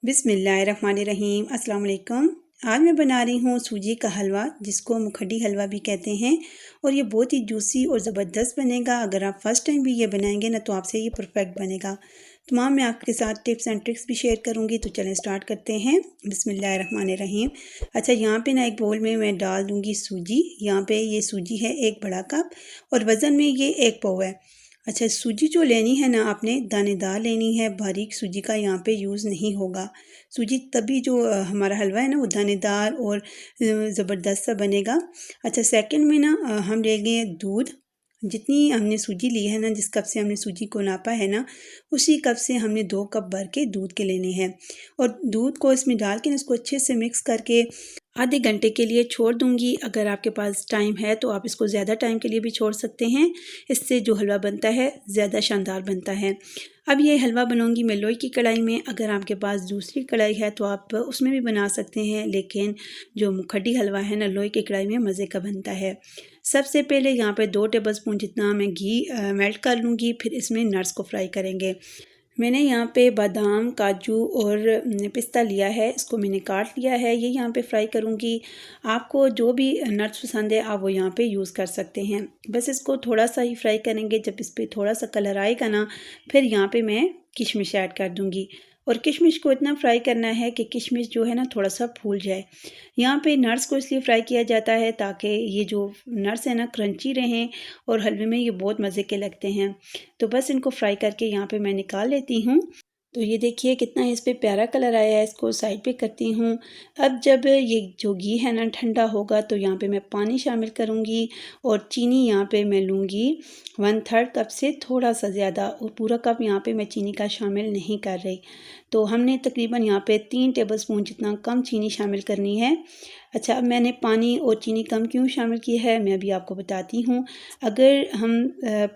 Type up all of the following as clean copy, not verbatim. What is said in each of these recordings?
बिस्मिल्लाहिर्रहमानिर्रहीम अस्सलाम वालेकुम। आज मैं बना रही हूँ सूजी का हलवा, जिसको मुखड्डी हलवा भी कहते हैं। और ये बहुत ही जूसी और ज़बरदस्त बनेगा। अगर आप फर्स्ट टाइम भी ये बनाएंगे ना तो आपसे ये परफेक्ट बनेगा। तमाम मैं आपके साथ टिप्स एंड ट्रिक्स भी शेयर करूँगी। तो चलें स्टार्ट करते हैं। बिस्मिल्लाहिर्रहमानिर्रहीम। अच्छा, यहाँ पे ना एक बोल में मैं डाल दूँगी सूजी। यहाँ पे ये सूजी है 1 बड़ा कप और वज़न में ये 1 पाव है। अच्छा, सूजी जो लेनी है ना आपने दानेदार लेनी है, बारीक सूजी का यहाँ पे यूज़ नहीं होगा। सूजी तभी जो हमारा हलवा है ना वो दानेदार और ज़बरदस्त सा बनेगा। अच्छा, सेकंड में ना हम लेंगे दूध। जितनी हमने सूजी ली है ना, जिस कप से हमने सूजी को नापा है ना, उसी कप से हमने 2 कप भर के दूध के लेने हैं। और दूध को इसमें डाल के ना इसको अच्छे से मिक्स करके आधे घंटे के लिए छोड़ दूंगी। अगर आपके पास टाइम है तो आप इसको ज़्यादा टाइम के लिए भी छोड़ सकते हैं। इससे जो हलवा बनता है ज़्यादा शानदार बनता है। अब ये हलवा बनाऊंगी मैं लोई की कढ़ाई में। अगर आपके पास दूसरी कढ़ाई है तो आप उसमें भी बना सकते हैं, लेकिन जो मुखड्डी हलवा है ना लोई की कढ़ाई में मज़े का बनता है। सबसे पहले यहाँ पे 2 टेबलस्पून जितना मैं घी मेल्ट कर लूँगी, फिर इसमें नट्स को फ्राई करेंगे। मैंने यहाँ पे बादाम, काजू और पिस्ता लिया है, इसको मैंने काट लिया है। ये यहाँ पे फ्राई करूँगी। आपको जो भी नट्स पसंद है आप वो यहाँ पे यूज़ कर सकते हैं। बस इसको थोड़ा सा ही फ्राई करेंगे। जब इस पर थोड़ा सा कलर आएगा ना, फिर यहाँ पे मैं किशमिश ऐड कर दूँगी। और किशमिश को इतना फ्राई करना है कि किशमिश जो है ना थोड़ा सा फूल जाए। यहाँ पे नट्स को इसलिए फ्राई किया जाता है ताकि ये जो नट्स है ना क्रंची रहें और हलवे में ये बहुत मज़े के लगते हैं। तो बस इनको फ्राई करके यहाँ पे मैं निकाल लेती हूँ। तो ये देखिए कितना इस पे प्यारा कलर आया है। इसको साइड पे करती हूँ। अब जब ये जो घी है ना ठंडा होगा तो यहाँ पे मैं पानी शामिल करूँगी और चीनी यहाँ पे मैं लूँगी 1/3 कप से थोड़ा सा ज़्यादा, और पूरा कप यहाँ पे मैं चीनी का शामिल नहीं कर रही। तो हमने तकरीबन यहाँ पे 3 टेबलस्पून जितना कम चीनी शामिल करनी है। अच्छा, अब मैंने पानी और चीनी कम क्यों शामिल की है मैं अभी आपको बताती हूँ। अगर हम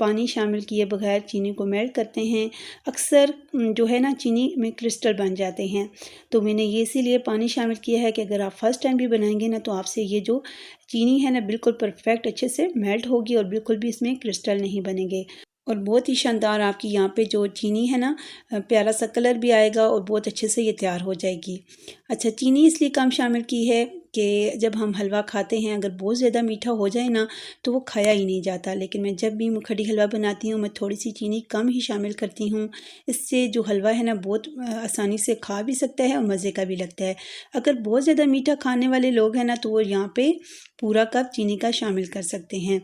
पानी शामिल किए बगैर चीनी को मेल्ट करते हैं, अक्सर जो है ना चीनी में क्रिस्टल बन जाते हैं। तो मैंने ये इसीलिए पानी शामिल किया है कि अगर आप फर्स्ट टाइम भी बनाएंगे ना तो आपसे ये जो चीनी है ना बिल्कुल परफेक्ट अच्छे से मेल्ट होगी और बिल्कुल भी इसमें क्रिस्टल नहीं बनेंगे। और बहुत ही शानदार आपकी यहाँ पे जो चीनी है ना प्यारा सा कलर भी आएगा और बहुत अच्छे से ये तैयार हो जाएगी। अच्छा, चीनी इसलिए कम शामिल की है कि जब हम हलवा खाते हैं अगर बहुत ज़्यादा मीठा हो जाए ना तो वो खाया ही नहीं जाता। लेकिन मैं जब भी मुखड्डी हलवा बनाती हूँ मैं थोड़ी सी चीनी कम ही शामिल करती हूँ। इससे जो हलवा है ना बहुत आसानी से खा भी सकता है और मज़े का भी लगता है। अगर बहुत ज़्यादा मीठा खाने वाले लोग हैं ना तो वो यहाँ पे पूरा कप चीनी का शामिल कर सकते हैं।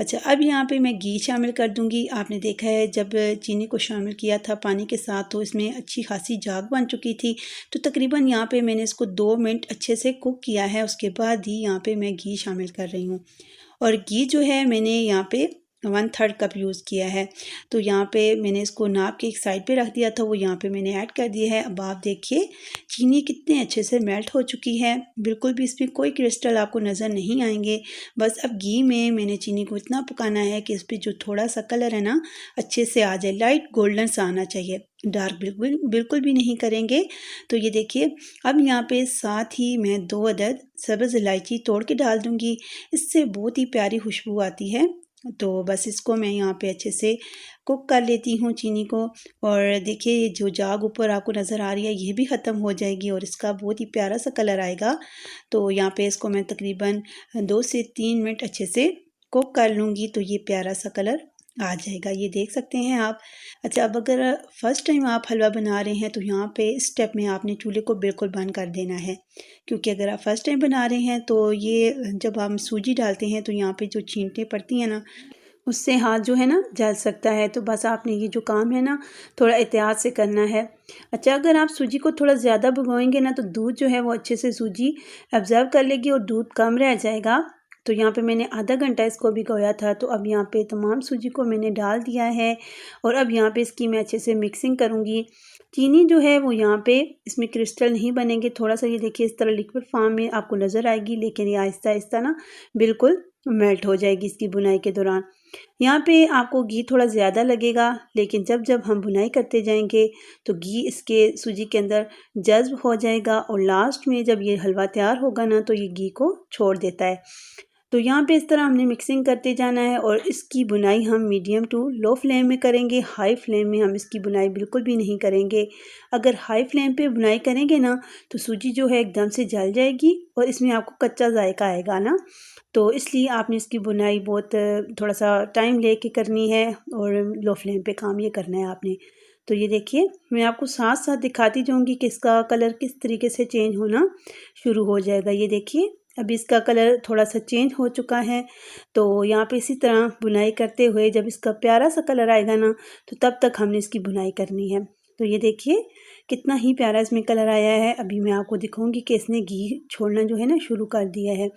अच्छा, अब यहाँ पे मैं घी शामिल कर दूँगी। आपने देखा है जब चीनी को शामिल किया था पानी के साथ तो इसमें अच्छी खासी झाग बन चुकी थी। तो तकरीबन यहाँ पे मैंने इसको 2 मिनट अच्छे से कुक किया है। उसके बाद ही यहाँ पे मैं घी शामिल कर रही हूँ। और घी जो है मैंने यहाँ पे 1/3 कप यूज़ किया है। तो यहाँ पे मैंने इसको नाप के एक साइड पे रख दिया था, वो यहाँ पे मैंने ऐड कर दिया है। अब आप देखिए चीनी कितने अच्छे से मेल्ट हो चुकी है। बिल्कुल भी इसमें कोई क्रिस्टल आपको नज़र नहीं आएंगे। बस अब घी में मैंने चीनी को इतना पकाना है कि इस पर जो थोड़ा सा कलर है ना अच्छे से आ जाए, लाइट गोल्डन सा आना चाहिए, डार्क बिल्कुल बिल्कुल भी नहीं करेंगे। तो ये देखिए अब यहाँ पे साथ ही मैं 2 अदद सब्ज़ इलायची तोड़ के डाल दूँगी। इससे बहुत ही प्यारी खुशबू आती है। तो बस इसको मैं यहाँ पे अच्छे से कुक कर लेती हूँ चीनी को। और देखिए ये जो झाग ऊपर आपको नज़र आ रही है ये भी ख़त्म हो जाएगी और इसका बहुत ही प्यारा सा कलर आएगा। तो यहाँ पे इसको मैं तकरीबन 2 से 3 मिनट अच्छे से कुक कर लूँगी तो ये प्यारा सा कलर आ जाएगा, ये देख सकते हैं आप। अच्छा, अब अगर फर्स्ट टाइम आप हलवा बना रहे हैं तो यहाँ पे इस स्टेप में आपने चूल्हे को बिल्कुल बंद कर देना है, क्योंकि अगर आप फर्स्ट टाइम बना रहे हैं तो ये जब हम सूजी डालते हैं तो यहाँ पे जो छींटें पड़ती हैं ना उससे हाथ जो है ना जल सकता है। तो बस आपने ये जो काम है ना थोड़ा एहतियात से करना है। अच्छा, अगर आप सूजी को थोड़ा ज़्यादा भिगोएंगे ना तो दूध जो है वो अच्छे से सूजी ऑब्ज़र्व कर लेगी और दूध कम रह जाएगा। तो यहाँ पे मैंने आधा घंटा इसको भिगोया था। तो अब यहाँ पे तमाम सूजी को मैंने डाल दिया है और अब यहाँ पे इसकी मैं अच्छे से मिक्सिंग करूँगी। चीनी जो है वो यहाँ पे इसमें क्रिस्टल नहीं बनेंगे। थोड़ा सा ये देखिए इस तरह लिक्विड फॉर्म में आपको नज़र आएगी, लेकिन ये आहिस्ता आहिस्ता ना बिल्कुल मेल्ट हो जाएगी इसकी बुनाई के दौरान। यहाँ पे आपको घी थोड़ा ज़्यादा लगेगा, लेकिन जब जब हम बुनाई करते जाएंगे तो घी इसके सूजी के अंदर जज्ब हो जाएगा और लास्ट में जब ये हलवा तैयार होगा ना तो ये घी को छोड़ देता है। तो यहाँ पे इस तरह हमने मिक्सिंग करते जाना है और इसकी बुनाई हम मीडियम टू लो फ्लेम में करेंगे। हाई फ्लेम में हम इसकी बुनाई बिल्कुल भी नहीं करेंगे। अगर हाई फ्लेम पे बुनाई करेंगे ना तो सूजी जो है एकदम से जल जाएगी और इसमें आपको कच्चा जायका आएगा ना, तो इसलिए आपने इसकी बुनाई बहुत थोड़ा सा टाइम लेके करनी है और लो फ्लेम पे काम ये करना है आपने। तो ये देखिए मैं आपको साथ साथ दिखाती जाऊँगी कि इसका कलर किस तरीके से चेंज होना शुरू हो जाएगा। ये देखिए अभी इसका कलर थोड़ा सा चेंज हो चुका है। तो यहाँ पे इसी तरह बुनाई करते हुए जब इसका प्यारा सा कलर आएगा ना तो तब तक हमने इसकी बुनाई करनी है। तो ये देखिए कितना ही प्यारा इसमें कलर आया है। अभी मैं आपको दिखाऊंगी कि इसने घी छोड़ना जो है ना शुरू कर दिया है।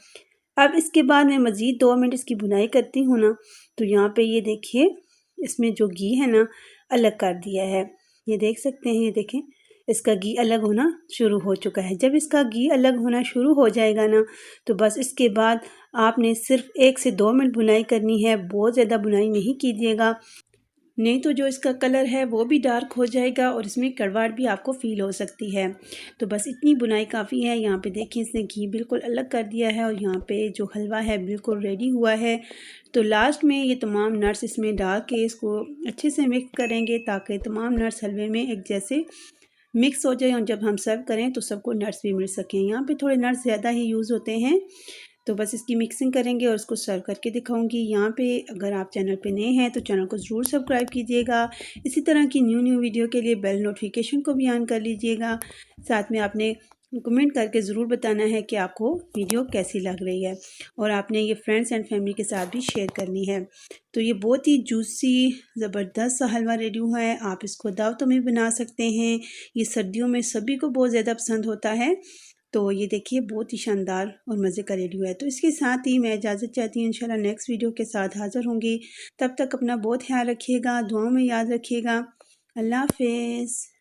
अब इसके बाद मैं मज़ीद 2 मिनट इसकी बुनाई करती हूँ ना तो यहाँ पे ये देखिए इसमें जो घी है ना अलग कर दिया है। ये देख सकते हैं, ये देखें इसका घी अलग होना शुरू हो चुका है। जब इसका घी अलग होना शुरू हो जाएगा ना तो बस इसके बाद आपने सिर्फ 1 से 2 मिनट बुनाई करनी है। बहुत ज़्यादा बुनाई नहीं कीजिएगा, नहीं तो जो इसका कलर है वो भी डार्क हो जाएगा और इसमें कड़वाहट भी आपको फ़ील हो सकती है। तो बस इतनी बुनाई काफ़ी है। यहाँ पे देखिए इसने घी बिल्कुल अलग कर दिया है और यहाँ पे जो हलवा है बिल्कुल रेडी हुआ है। तो लास्ट में ये तमाम नट्स इसमें डाल के इसको अच्छे से मिक्स करेंगे ताकि तमाम नट्स हलवे में एक जैसे मिक्स हो जाए और जब हम सर्व करें तो सबको नट्स भी मिल सकें। यहाँ पे थोड़े नट्स ज़्यादा ही यूज़ होते हैं। तो बस इसकी मिक्सिंग करेंगे और उसको सर्व करके दिखाऊंगी। यहाँ पे अगर आप चैनल पे नए हैं तो चैनल को ज़रूर सब्सक्राइब कीजिएगा। इसी तरह की न्यू वीडियो के लिए बेल नोटिफिकेशन को भी ऑन कर लीजिएगा। साथ में आपने कमेंट करके ज़रूर बताना है कि आपको वीडियो कैसी लग रही है और आपने ये फ्रेंड्स एंड फैमिली के साथ भी शेयर करनी है। तो ये बहुत ही जूसी ज़बरदस्त सा हलवा रेडी हुआ है। आप इसको दावतों में बना सकते हैं। ये सर्दियों में सभी को बहुत ज़्यादा पसंद होता है। तो ये देखिए बहुत ही शानदार और मज़े का रेडी हुआ है। तो इसके साथ ही मैं इजाज़त चाहती हूँ। इंशाल्लाह नेक्स्ट वीडियो के साथ हाज़िर होंगी। तब तक अपना बहुत ख्याल रखिएगा, दुआओं में याद रखिएगा। अल्लाह हाफ़िज़।